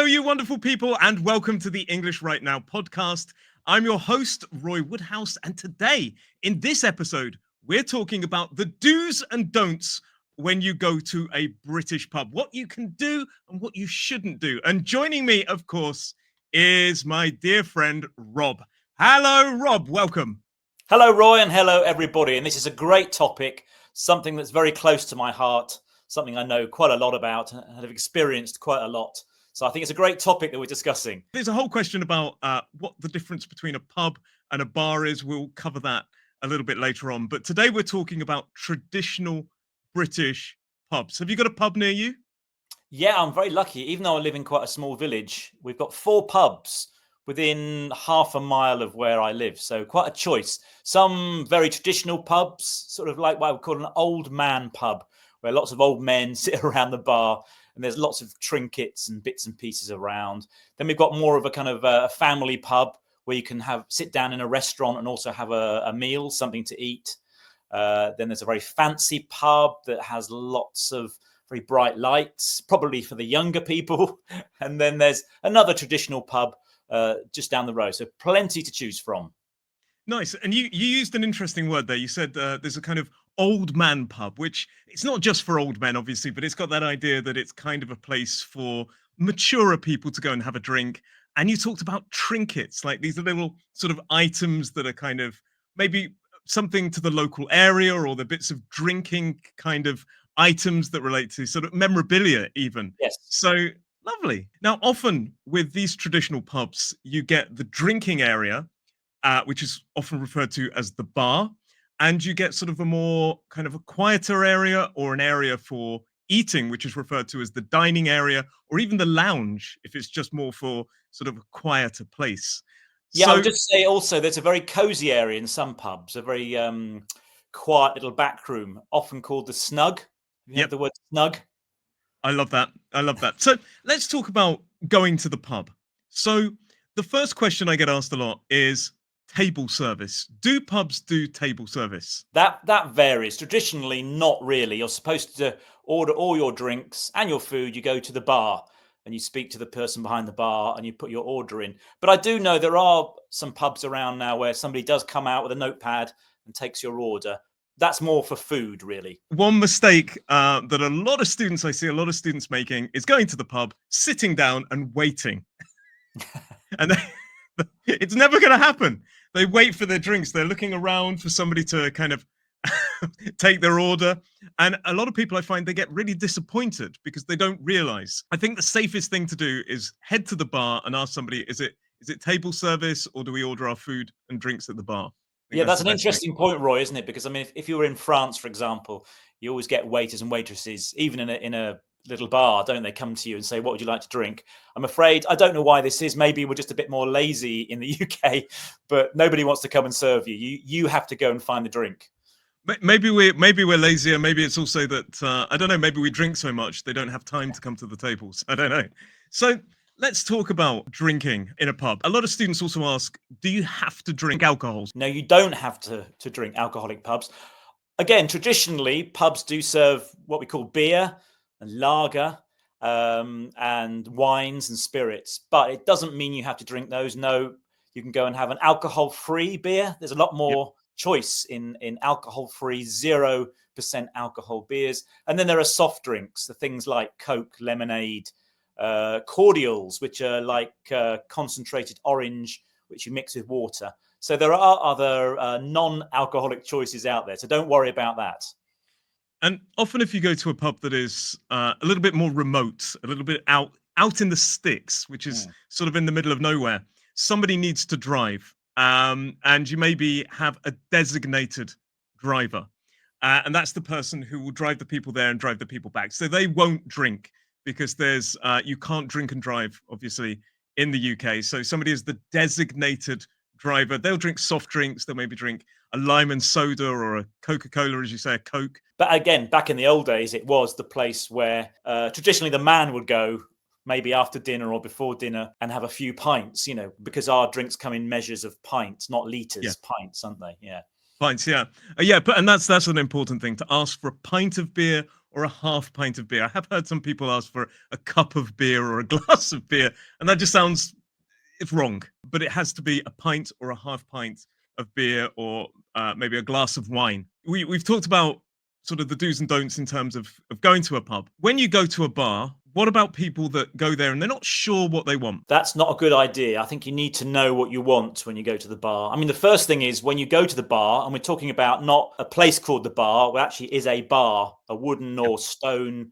you wonderful people, and welcome to the English Right Now podcast. I'm your host, Roy Woodhouse, and today, in this episode, we're talking about the do's and don'ts when you go to a British pub, what you can do and what you shouldn't do. And joining me, of course, is my dear friend, Rob. Hello, Rob. Welcome. Hello, Roy, and hello, everybody. And this is a great topic, something that's very close to my heart, something I know quite a lot about and have experienced quite a lot. So I think it's a great topic that we're discussing. There's a whole question about what the difference between a pub and a bar is. We'll cover that a little bit later on. But today we're talking about traditional British pubs. Have you got a pub near you? Yeah, I'm very lucky. Even though I live in quite a small village, we've got 4 pubs within half a mile of where I live. So quite a choice. Some very traditional pubs, sort of like what I would call an old man pub, where lots of old men sit around the bar and there's lots of trinkets and bits and pieces around. Then we've got more of a kind of a family pub where you can sit down in a restaurant and also have a meal, something to eat. Then there's a very fancy pub that has lots of very bright lights, probably for the younger people. And then there's another traditional pub just down the road. So plenty to choose from. Nice. And you used an interesting word there. You said there's a kind of old man pub, which it's not just for old men, obviously, but it's got that idea that it's kind of a place for maturer people to go and have a drink. And you talked about trinkets, like these are little sort of items that are kind of maybe something to the local area, or the bits of drinking kind of items that relate to sort of memorabilia even. Yes. So lovely. Now, often with these traditional pubs, you get the drinking area, which is often referred to as the bar, and you get sort of a more kind of a quieter area, or an area for eating, which is referred to as the dining area, or even the lounge, if it's just more for sort of a quieter place. Yeah, I would just say also there's a very cozy area in some pubs, a very quiet little back room, often called the snug. You have the word snug? I love that. I love that. So let's talk about going to the pub. So the first question I get asked a lot is table service. Do pubs do table service? That varies. Traditionally, not really. You're supposed to order all your drinks and your food. You go to the bar and you speak to the person behind the bar and you put your order in. But I do know there are some pubs around now where somebody does come out with a notepad and takes your order. That's more for food, really. One mistake that a lot of students, I see a lot of students making, is going to the pub, sitting down and waiting. And it's never going to happen. They wait for their drinks. They're looking around for somebody to kind of take their order. And a lot of people, I find, they get really disappointed because they don't realize. I think the safest thing to do is head to the bar and ask somebody, is it table service, or do we order our food and drinks at the bar? Yeah, that's an interesting point, Roy, isn't it? Because I mean, if you were in France, for example, you always get waiters and waitresses, even in a little bar, don't they, come to you and say, what would you like to drink? I'm afraid, I don't know why this is. Maybe we're just a bit more lazy in the UK, but nobody wants to come and serve you. You have to go and find the drink. Maybe we're lazier. Maybe it's also that, I don't know, maybe we drink so much they don't have time to come to the tables. I don't know. So let's talk about drinking in a pub. A lot of students also ask, do you have to drink alcohol? No, you don't have to drink alcoholic pubs. Again, traditionally, pubs do serve what we call beer and lager and wines and spirits, but it doesn't mean you have to drink those. No, you can go and have an alcohol-free beer. There's a lot more choice in alcohol-free 0% alcohol beers. And then there are soft drinks, the things like Coke, lemonade, cordials, which are like concentrated orange, which you mix with water. So there are other non-alcoholic choices out there. So don't worry about that. And often if you go to a pub that is a little bit more remote, a little bit out in the sticks, which is sort of in the middle of nowhere, somebody needs to drive. And you maybe have a designated driver. And that's the person who will drive the people there and drive the people back. So they won't drink, because there's you can't drink and drive, obviously, in the UK. So somebody is the designated driver. They'll drink soft drinks. They'll maybe drink a lime and soda, or a Coca-Cola, as you say, a Coke. But again, back in the old days, it was the place where traditionally the man would go maybe after dinner or before dinner and have a few pints, because our drinks come in measures of pints, not litres, pints, aren't they? Yeah. Pints, yeah. Yeah, and that's an important thing, to ask for a pint of beer or a half pint of beer? I have heard some people ask for a cup of beer or a glass of beer, and that just sounds it's wrong. But it has to be a pint or a half pint of beer or maybe a glass of wine. We've talked about sort of the do's and don'ts in terms of going to a pub. When you go to a bar, what about people that go there and they're not sure what they want? That's not a good idea. I think you need to know what you want when you go to the bar. I mean, the first thing is when you go to the bar, and we're talking about not a place called the bar, which actually is a bar, a wooden or stone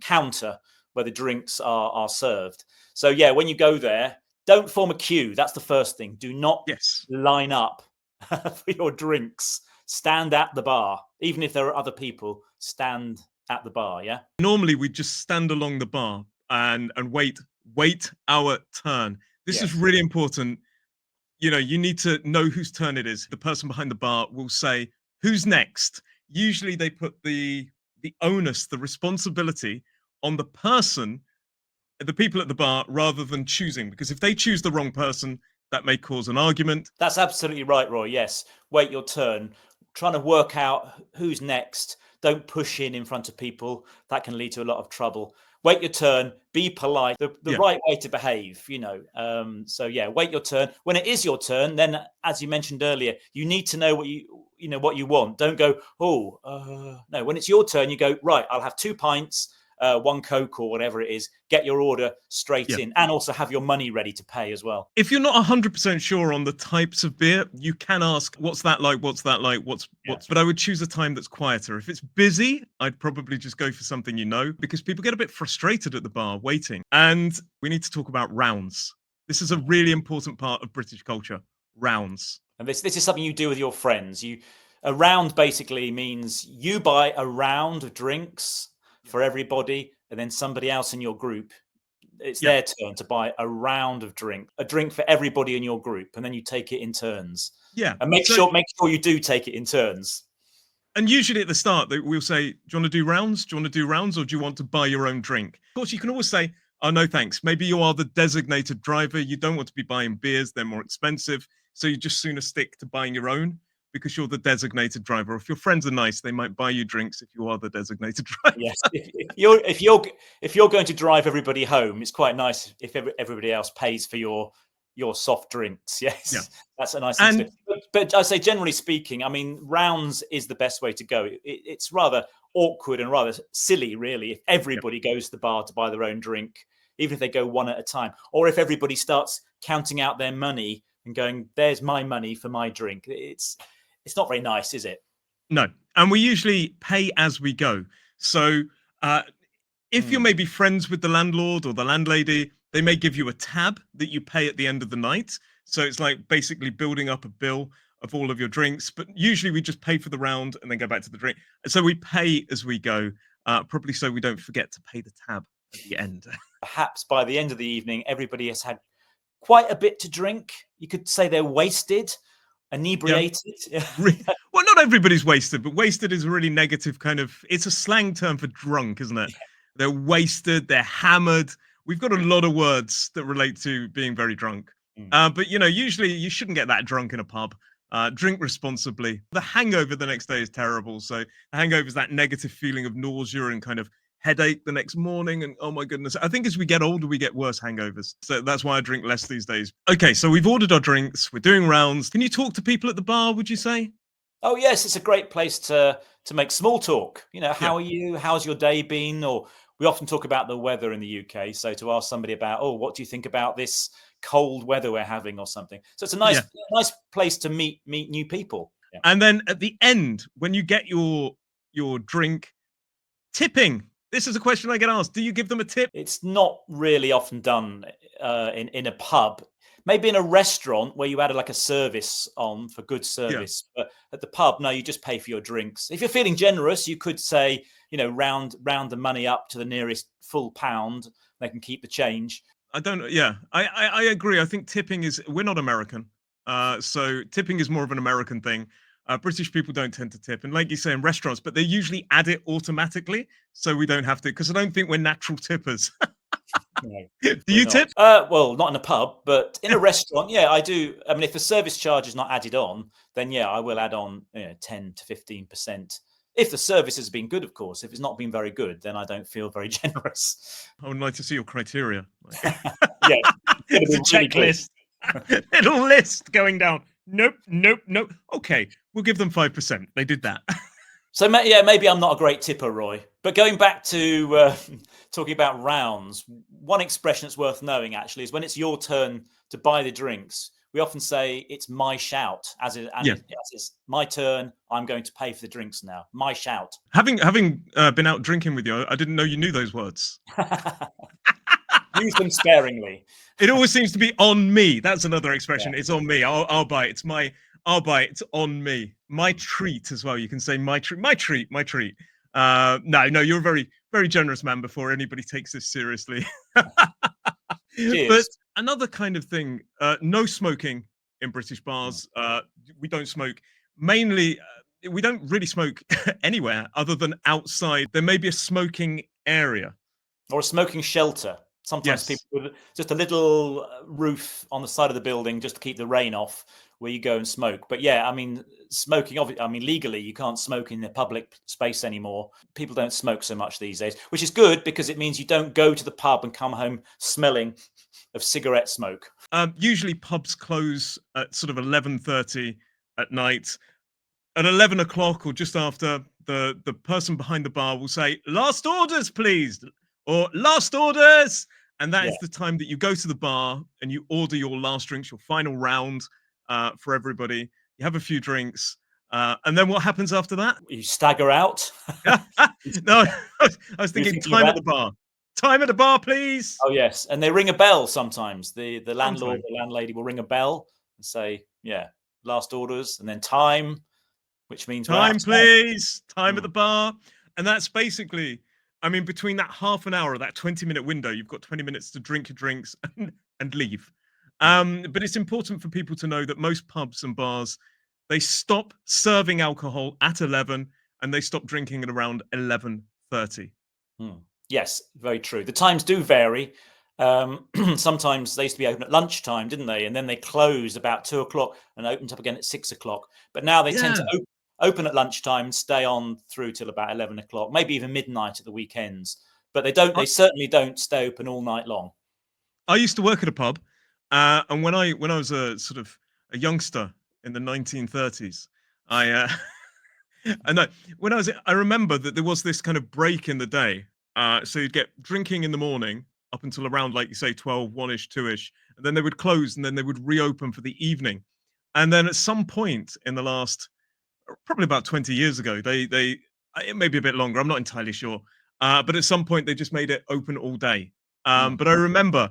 counter where the drinks are served. So, yeah, when you go there, don't form a queue. That's the first thing. Do not Yes. line up for your drinks. Stand at the bar. Even if there are other people, stand at the bar, yeah? Normally we just stand along the bar and wait our turn. This is Yes. really important. You know, you need to know whose turn it is. The person behind the bar will say, "Who's next?" Usually they put the onus, the responsibility on the person, the people at the bar, rather than choosing, because if they choose the wrong person, that may cause an argument. That's absolutely right, Roy. Yes. Wait your turn. Trying to work out who's next. Don't push in front of people. That can lead to a lot of trouble. Wait your turn. Be polite. The Yeah. right way to behave, So yeah, wait your turn. When it is your turn, then as you mentioned earlier, you need to know what you want. Don't go, no. When it's your turn, you go, right, I'll have 2 pints, 1 Coke or whatever it is. Get your order straight Yeah. in, and also have your money ready to pay as well. If you're not 100% sure on the types of beer, you can ask, "What's that like? What's that like? What's?" But I would choose a time that's quieter. If it's busy, I'd probably just go for something because people get a bit frustrated at the bar waiting. And we need to talk about rounds. This is a really important part of British culture. Rounds. And this is something you do with your friends. A round basically means you buy a round of drinks for everybody, and then somebody else in your group, it's Yeah. their turn to buy a round of a drink for everybody in your group, and then you take it in turns. Yeah. And make sure you do take it in turns. And usually at the start, we'll say, "Do you want to do rounds? Do you want to do rounds, or do you want to buy your own drink?" Of course, you can always say, "Oh, no, thanks." Maybe you are the designated driver. You don't want to be buying beers. They're more expensive. So you just sooner stick to buying your own because you're the designated driver. If your friends are nice, they might buy you drinks if you are the designated driver. Yes, if you're going to drive everybody home, it's quite nice if everybody else pays for your soft drinks. Yes, Yeah. that's a nice thing to And do. But I say, generally speaking, I mean, rounds is the best way to go. It's rather awkward and rather silly, really, if everybody goes to the bar to buy their own drink, even if they go one at a time, or if everybody starts counting out their money and going, "There's my money for my drink." It's not very nice, is it? no, and we usually pay as we go. So uh, if you're maybe friends with the landlord or the landlady, they may give you a tab that you pay at the end of the night. So it's like basically building up a bill of all of your drinks. But usually we just pay for the round and then go back to the drink. So we pay as we go, probably so we don't forget to pay the tab at the end. Perhaps by the end of the evening, everybody has had quite a bit to drink. You could say they're wasted, inebriated. Well, not everybody's wasted, but wasted is a really negative kind of, it's a slang term for drunk, isn't it? They're wasted, they're hammered. We've got a lot of words that relate to being very drunk. But, usually you shouldn't get that drunk in a pub. Drink responsibly. The hangover the next day is terrible. So the hangover is that negative feeling of nausea and kind of headache the next morning. And oh my goodness, I think as we get older, we get worse hangovers. So that's why I drink less these days. Okay, so we've ordered our drinks. We're doing rounds. Can you talk to people at the bar, would you say? Oh yes, it's a great place to make small talk. Yeah. How are you? How's your day been? Or we often talk about the weather in the UK. So to ask somebody about, oh, what do you think about this cold weather we're having or something? So it's a nice place to meet new people. Yeah. And then at the end, when you get your drink, tipping. This is a question I get asked. Do you give them a tip? It's not really often done in a pub. Maybe in a restaurant where you added like a service on for good service, but at the pub, no, you just pay for your drinks. If you're feeling generous, you could say, round the money up to the nearest full pound. They can keep the change. I don't. Yeah, I agree. I think tipping is. We're not American, so tipping is more of an American thing. British people don't tend to tip, and like you say, in restaurants, but they usually add it automatically, so we don't have to. Because I don't think we're natural tippers. No, Do you tip? Well, not in a pub, but in a restaurant, yeah, I do. I mean, if the service charge is not added on, then yeah, I will add on 10 to 15%. If the service has been good, of course. If it's not been very good, then I don't feel very generous. I would like to see your criteria. Yes, It's a really good. checklist. Little list going down. Nope, nope, nope. Okay, we'll give them 5%. They did that. So yeah, maybe I'm not a great tipper, Roy. But going back to talking about rounds, one expression that's worth knowing actually is when it's your turn to buy the drinks. We often say it's my shout, as it's my turn. I'm going to pay for the drinks now. My shout. Having been out drinking with you, I didn't know you knew those words. Use them sparingly. It always seems to be on me. That's another expression. Yeah. It's on me. I'll buy it. I'll buy it. It's on me. My treat as well. You can say my treat. My treat. My treat. No, you're a very, very generous man before anybody takes this seriously. But another kind of thing, no smoking in British bars. We don't smoke. Mainly, we don't really smoke anywhere other than outside. There may be a smoking area. Or a smoking shelter. Sometimes people with just a little roof on the side of the building just to keep the rain off where you go and smoke. But yeah, I mean, smoking, legally, you can't smoke in the public space anymore. People don't smoke so much these days, which is good because it means you don't go to the pub and come home smelling of cigarette smoke. Usually pubs close at sort of 11:30 at night. At 11 o'clock or just after, the person behind the bar will say, "Last orders, please," or "Last orders." And that is the time that you go to the bar and you order your last drinks, your final round for everybody. You have a few drinks. And then what happens after that? You stagger out. No, I was thinking time at the bar. Time at the bar, please. Oh, yes. And they ring a bell sometimes. The landlord, the landlady will ring a bell and say, last orders. And then time, which means time, please. Time at the bar. And that's basically... I mean, between that half an hour, that 20-minute window, you've got 20 minutes to drink your drinks and leave. But it's important for people to know that most pubs and bars, they stop serving alcohol at 11 and they stop drinking at around 11:30. Yes, very true. The times do vary. Sometimes they used to be open at lunchtime, didn't they? And then they closed about 2 o'clock and opened up again at 6 o'clock. But now they tend to open at lunchtime and stay on through till about 11 o'clock, maybe even midnight at the weekends. But they certainly don't stay open all night long. I used to work at a pub, and when I was a sort of a youngster in the 1930s, I remember that there was this kind of break in the day. So you'd get drinking in the morning up until around, like you say, 12, 1-ish, 2-ish, and then they would close and then they would reopen for the evening. And then at some point in the last, probably about 20 years ago, it may be a bit longer, I'm not entirely sure, but at some point they just made it open all day. But I remember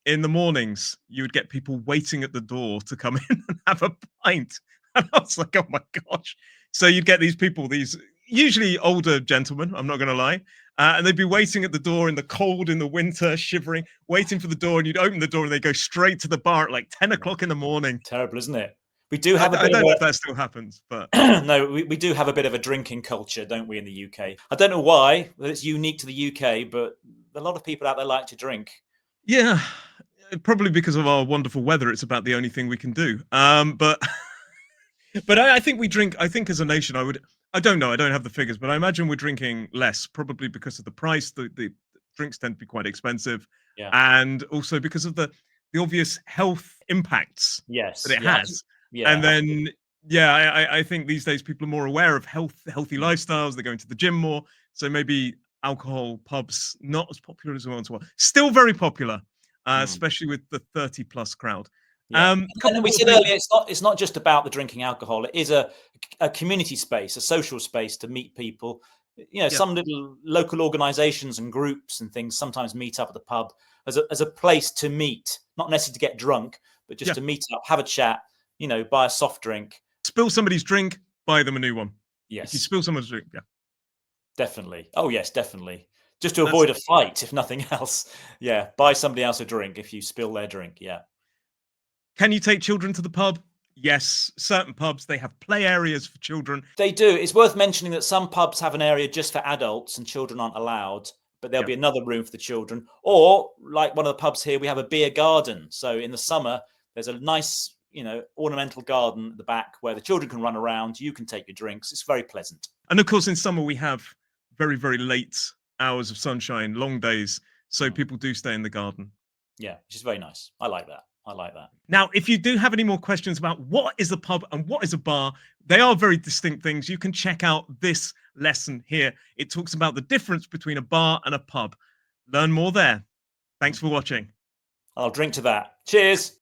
in the mornings you would get people waiting at the door to come in and have a pint, and I was like, oh my gosh. So you'd get these people, these usually older gentlemen, I'm not going to lie, and they'd be waiting at the door in the cold, in the winter, shivering, waiting for the door, and you'd open the door and they go straight to the bar at like 10 o'clock in the morning. Terrible, isn't it? We do have I don't know if that still happens, but no, we do have a bit of a drinking culture, don't we, in the UK? I don't know why, that it's unique to the UK, but a lot of people out there like to drink. Yeah, probably because of our wonderful weather. It's about the only thing we can do. But I think we drink. I think as a nation, I don't know. I don't have the figures, but I imagine we're drinking less, probably because of the price. The drinks tend to be quite expensive, and also because of the obvious health impacts that it has. Yeah. And then, I think these days people are more aware of healthy lifestyles. They're going to the gym more. So maybe alcohol pubs not as popular as we once were. Still very popular, especially with the 30+ crowd. And we said earlier, it's not just about the drinking alcohol. It is a community space, a social space to meet people. Some little local organisations and groups and things sometimes meet up at the pub as a place to meet, not necessarily to get drunk, but just to meet up, have a chat. Buy a soft drink. Spill somebody's drink, buy them a new one. Yes. If you spill someone's drink, Definitely. Oh, yes, definitely. Just to avoid a fight, if nothing else. Yeah, buy somebody else a drink if you spill their drink, Can you take children to the pub? Yes. Certain pubs, they have play areas for children. They do. It's worth mentioning that some pubs have an area just for adults and children aren't allowed, but there'll be another room for the children. Or, like one of the pubs here, we have a beer garden. So in the summer, there's a nice... ornamental garden at the back where the children can run around. You can take your drinks. It's very pleasant. And of course, in summer we have very, very late hours of sunshine, long days, so people do stay in the garden. Yeah, which is very nice. I like that. I like that. Now, if you do have any more questions about what is a pub and what is a bar, they are very distinct things. You can check out this lesson here. It talks about the difference between a bar and a pub. Learn more there. Thanks for watching. I'll drink to that. Cheers.